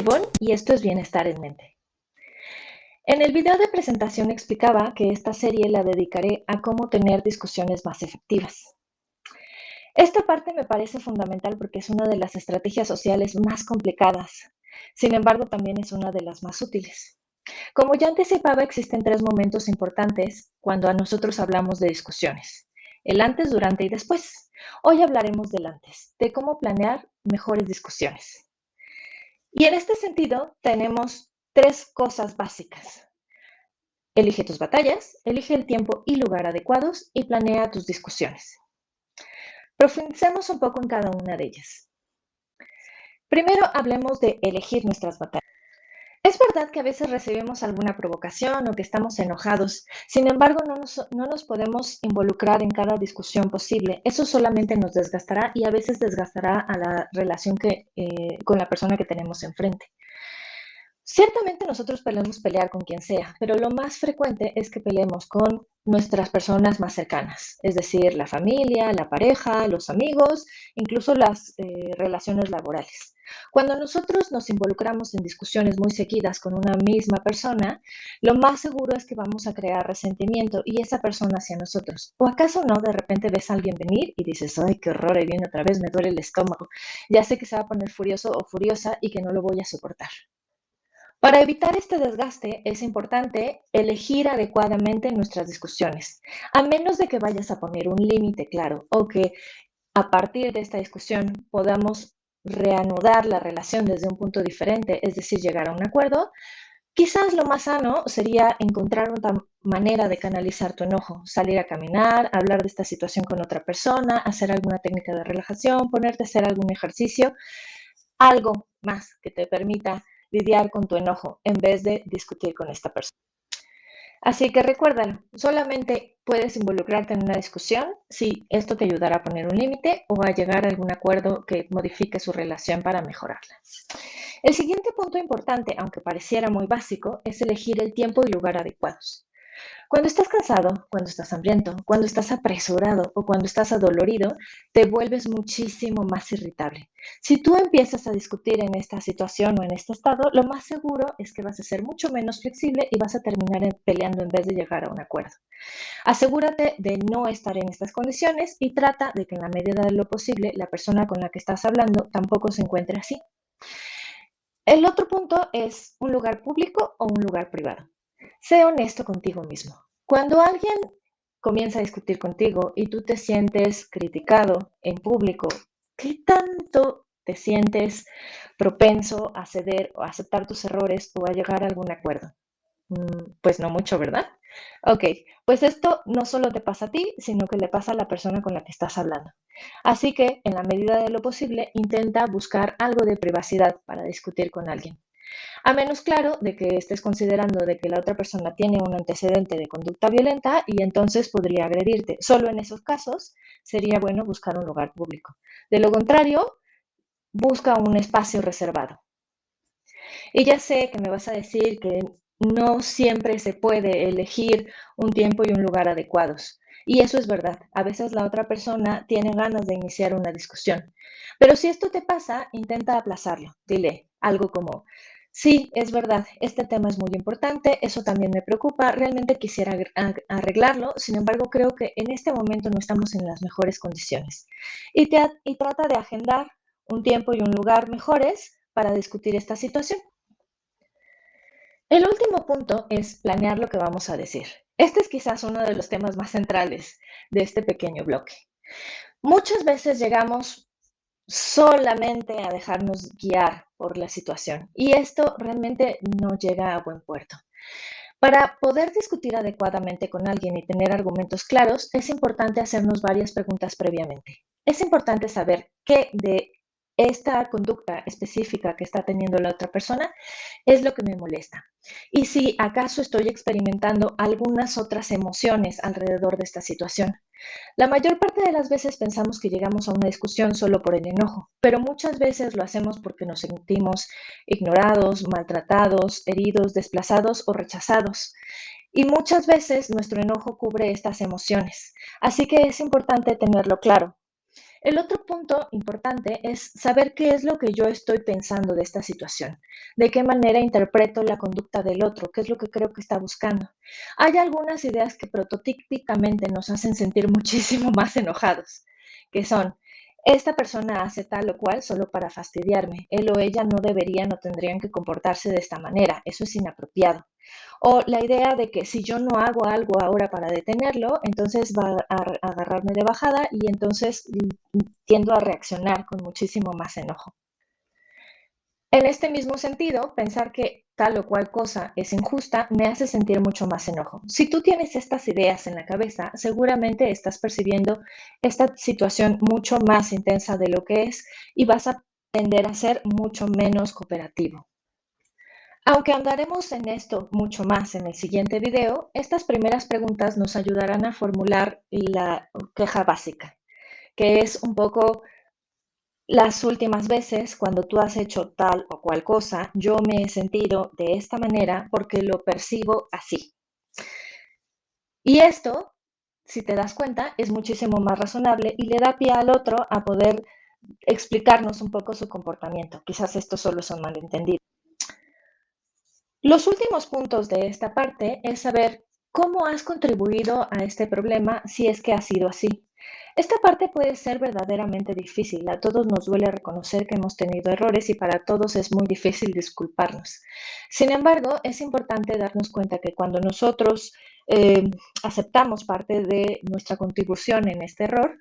Ivonne y esto es Bienestar en Mente. En el video de presentación explicaba que esta serie la dedicaré a cómo tener discusiones más efectivas. Esta parte me parece fundamental porque es una de las estrategias sociales más complicadas. Sin embargo, también es una de las más útiles. Como ya anticipaba, existen tres momentos importantes cuando a nosotros hablamos de discusiones: el antes, durante y después. Hoy hablaremos del antes, de cómo planear mejores discusiones. Y en este sentido, tenemos tres cosas básicas. Elige tus batallas, elige el tiempo y lugar adecuados y planea tus discusiones. Profundicemos un poco en cada una de ellas. Primero hablemos de elegir nuestras batallas. Es verdad que a veces recibimos alguna provocación o que estamos enojados, sin embargo no nos podemos involucrar en cada discusión posible. Eso solamente nos desgastará y a veces desgastará a la relación con la persona que tenemos enfrente. Ciertamente nosotros podemos pelear con quien sea, pero lo más frecuente es que peleemos con nuestras personas más cercanas, es decir, la familia, la pareja, los amigos, incluso las relaciones laborales. Cuando nosotros nos involucramos en discusiones muy seguidas con una misma persona, lo más seguro es que vamos a crear resentimiento y esa persona hacia nosotros. ¿O acaso no? De repente ves a alguien venir y dices, ¡ay, qué horror! Ahí viene otra vez, me duele el estómago. Ya sé que se va a poner furioso o furiosa y que no lo voy a soportar. Para evitar este desgaste, es importante elegir adecuadamente nuestras discusiones, a menos de que vayas a poner un límite claro o que a partir de esta discusión podamos reanudar la relación desde un punto diferente, es decir, llegar a un acuerdo. Quizás lo más sano sería encontrar otra manera de canalizar tu enojo, salir a caminar, hablar de esta situación con otra persona, hacer alguna técnica de relajación, ponerte a hacer algún ejercicio, algo más que te permita lidiar con tu enojo en vez de discutir con esta persona. Así que recuérdalo, solamente puedes involucrarte en una discusión si esto te ayudará a poner un límite o a llegar a algún acuerdo que modifique su relación para mejorarla. El siguiente punto importante, aunque pareciera muy básico, es elegir el tiempo y lugar adecuados. Cuando estás cansado, cuando estás hambriento, cuando estás apresurado o cuando estás adolorido, te vuelves muchísimo más irritable. Si tú empiezas a discutir en esta situación o en este estado, lo más seguro es que vas a ser mucho menos flexible y vas a terminar peleando en vez de llegar a un acuerdo. Asegúrate de no estar en estas condiciones y trata de que en la medida de lo posible la persona con la que estás hablando tampoco se encuentre así. El otro punto es un lugar público o un lugar privado. Sé honesto contigo mismo. Cuando alguien comienza a discutir contigo y tú te sientes criticado en público, ¿qué tanto te sientes propenso a ceder o a aceptar tus errores o a llegar a algún acuerdo? Pues no mucho, ¿verdad? Ok, pues esto no solo te pasa a ti, sino que le pasa a la persona con la que estás hablando. Así que, en la medida de lo posible, intenta buscar algo de privacidad para discutir con alguien. A menos, claro, de que estés considerando de que la otra persona tiene un antecedente de conducta violenta y entonces podría agredirte. Solo en esos casos sería bueno buscar un lugar público. De lo contrario, busca un espacio reservado. Y ya sé que me vas a decir que no siempre se puede elegir un tiempo y un lugar adecuados. Y eso es verdad. A veces la otra persona tiene ganas de iniciar una discusión. Pero si esto te pasa, intenta aplazarlo. Dile algo como, sí, es verdad, este tema es muy importante, eso también me preocupa, realmente quisiera arreglarlo, sin embargo creo que en este momento no estamos en las mejores condiciones. Y trata de agendar un tiempo y un lugar mejores para discutir esta situación. El último punto es planear lo que vamos a decir. Este es quizás uno de los temas más centrales de este pequeño bloque. Muchas veces llegamos solamente a dejarnos guiar por la situación y esto realmente no llega a buen puerto. Para poder discutir adecuadamente con alguien y tener argumentos claros, es importante hacernos varias preguntas previamente. Es importante saber qué de esta conducta específica que está teniendo la otra persona es lo que me molesta. Y si acaso estoy experimentando algunas otras emociones alrededor de esta situación. La mayor parte de las veces pensamos que llegamos a una discusión solo por el enojo, pero muchas veces lo hacemos porque nos sentimos ignorados, maltratados, heridos, desplazados o rechazados. Y muchas veces nuestro enojo cubre estas emociones. Así que es importante tenerlo claro. El otro punto importante es saber qué es lo que yo estoy pensando de esta situación, de qué manera interpreto la conducta del otro, qué es lo que creo que está buscando. Hay algunas ideas que prototípicamente nos hacen sentir muchísimo más enojados, que son, esta persona hace tal o cual solo para fastidiarme, él o ella no deberían o tendrían que comportarse de esta manera, eso es inapropiado. O la idea de que si yo no hago algo ahora para detenerlo, entonces va a agarrarme de bajada y entonces tiendo a reaccionar con muchísimo más enojo. En este mismo sentido, pensar que tal o cual cosa es injusta me hace sentir mucho más enojo. Si tú tienes estas ideas en la cabeza, seguramente estás percibiendo esta situación mucho más intensa de lo que es y vas a tender a ser mucho menos cooperativo. Aunque ahondaremos en esto mucho más en el siguiente video, estas primeras preguntas nos ayudarán a formular la queja básica, que es un poco las últimas veces cuando tú has hecho tal o cual cosa, yo me he sentido de esta manera porque lo percibo así. Y esto, si te das cuenta, es muchísimo más razonable y le da pie al otro a poder explicarnos un poco su comportamiento. Quizás esto solo es un malentendido. Los últimos puntos de esta parte es saber cómo has contribuido a este problema si es que ha sido así. Esta parte puede ser verdaderamente difícil. A todos nos duele reconocer que hemos tenido errores y para todos es muy difícil disculparnos. Sin embargo, es importante darnos cuenta que cuando nosotros eh, aceptamos parte de nuestra contribución en este error,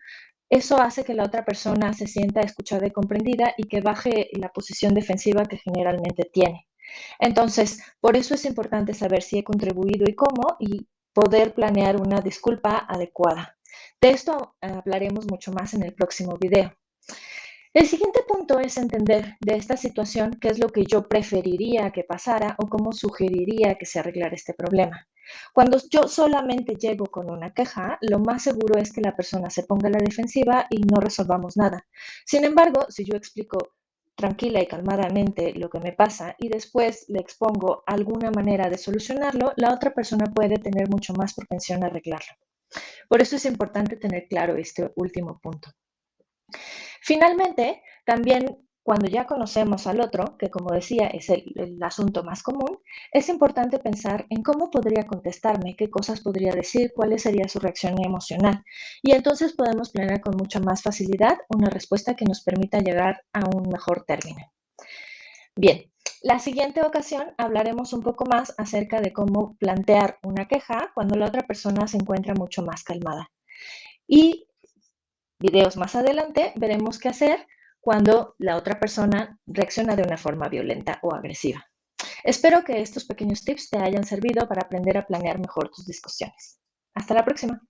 eso hace que la otra persona se sienta escuchada y comprendida y que baje la posición defensiva que generalmente tiene. Entonces, por eso es importante saber si he contribuido y cómo y poder planear una disculpa adecuada. De esto hablaremos mucho más en el próximo video. El siguiente punto es entender de esta situación qué es lo que yo preferiría que pasara o cómo sugeriría que se arreglara este problema. Cuando yo solamente llego con una queja, lo más seguro es que la persona se ponga a la defensiva y no resolvamos nada. Sin embargo, si yo explico tranquila y calmadamente lo que me pasa y después le expongo alguna manera de solucionarlo, la otra persona puede tener mucho más propensión a arreglarlo. Por eso es importante tener claro este último punto. Finalmente, también cuando ya conocemos al otro, que como decía es el asunto más común, es importante pensar en cómo podría contestarme, qué cosas podría decir, cuál sería su reacción emocional. Y entonces podemos planear con mucha más facilidad una respuesta que nos permita llegar a un mejor término. Bien, la siguiente ocasión hablaremos un poco más acerca de cómo plantear una queja cuando la otra persona se encuentra mucho más calmada. Y videos más adelante veremos qué hacer cuando la otra persona reacciona de una forma violenta o agresiva. Espero que estos pequeños tips te hayan servido para aprender a planear mejor tus discusiones. Hasta la próxima.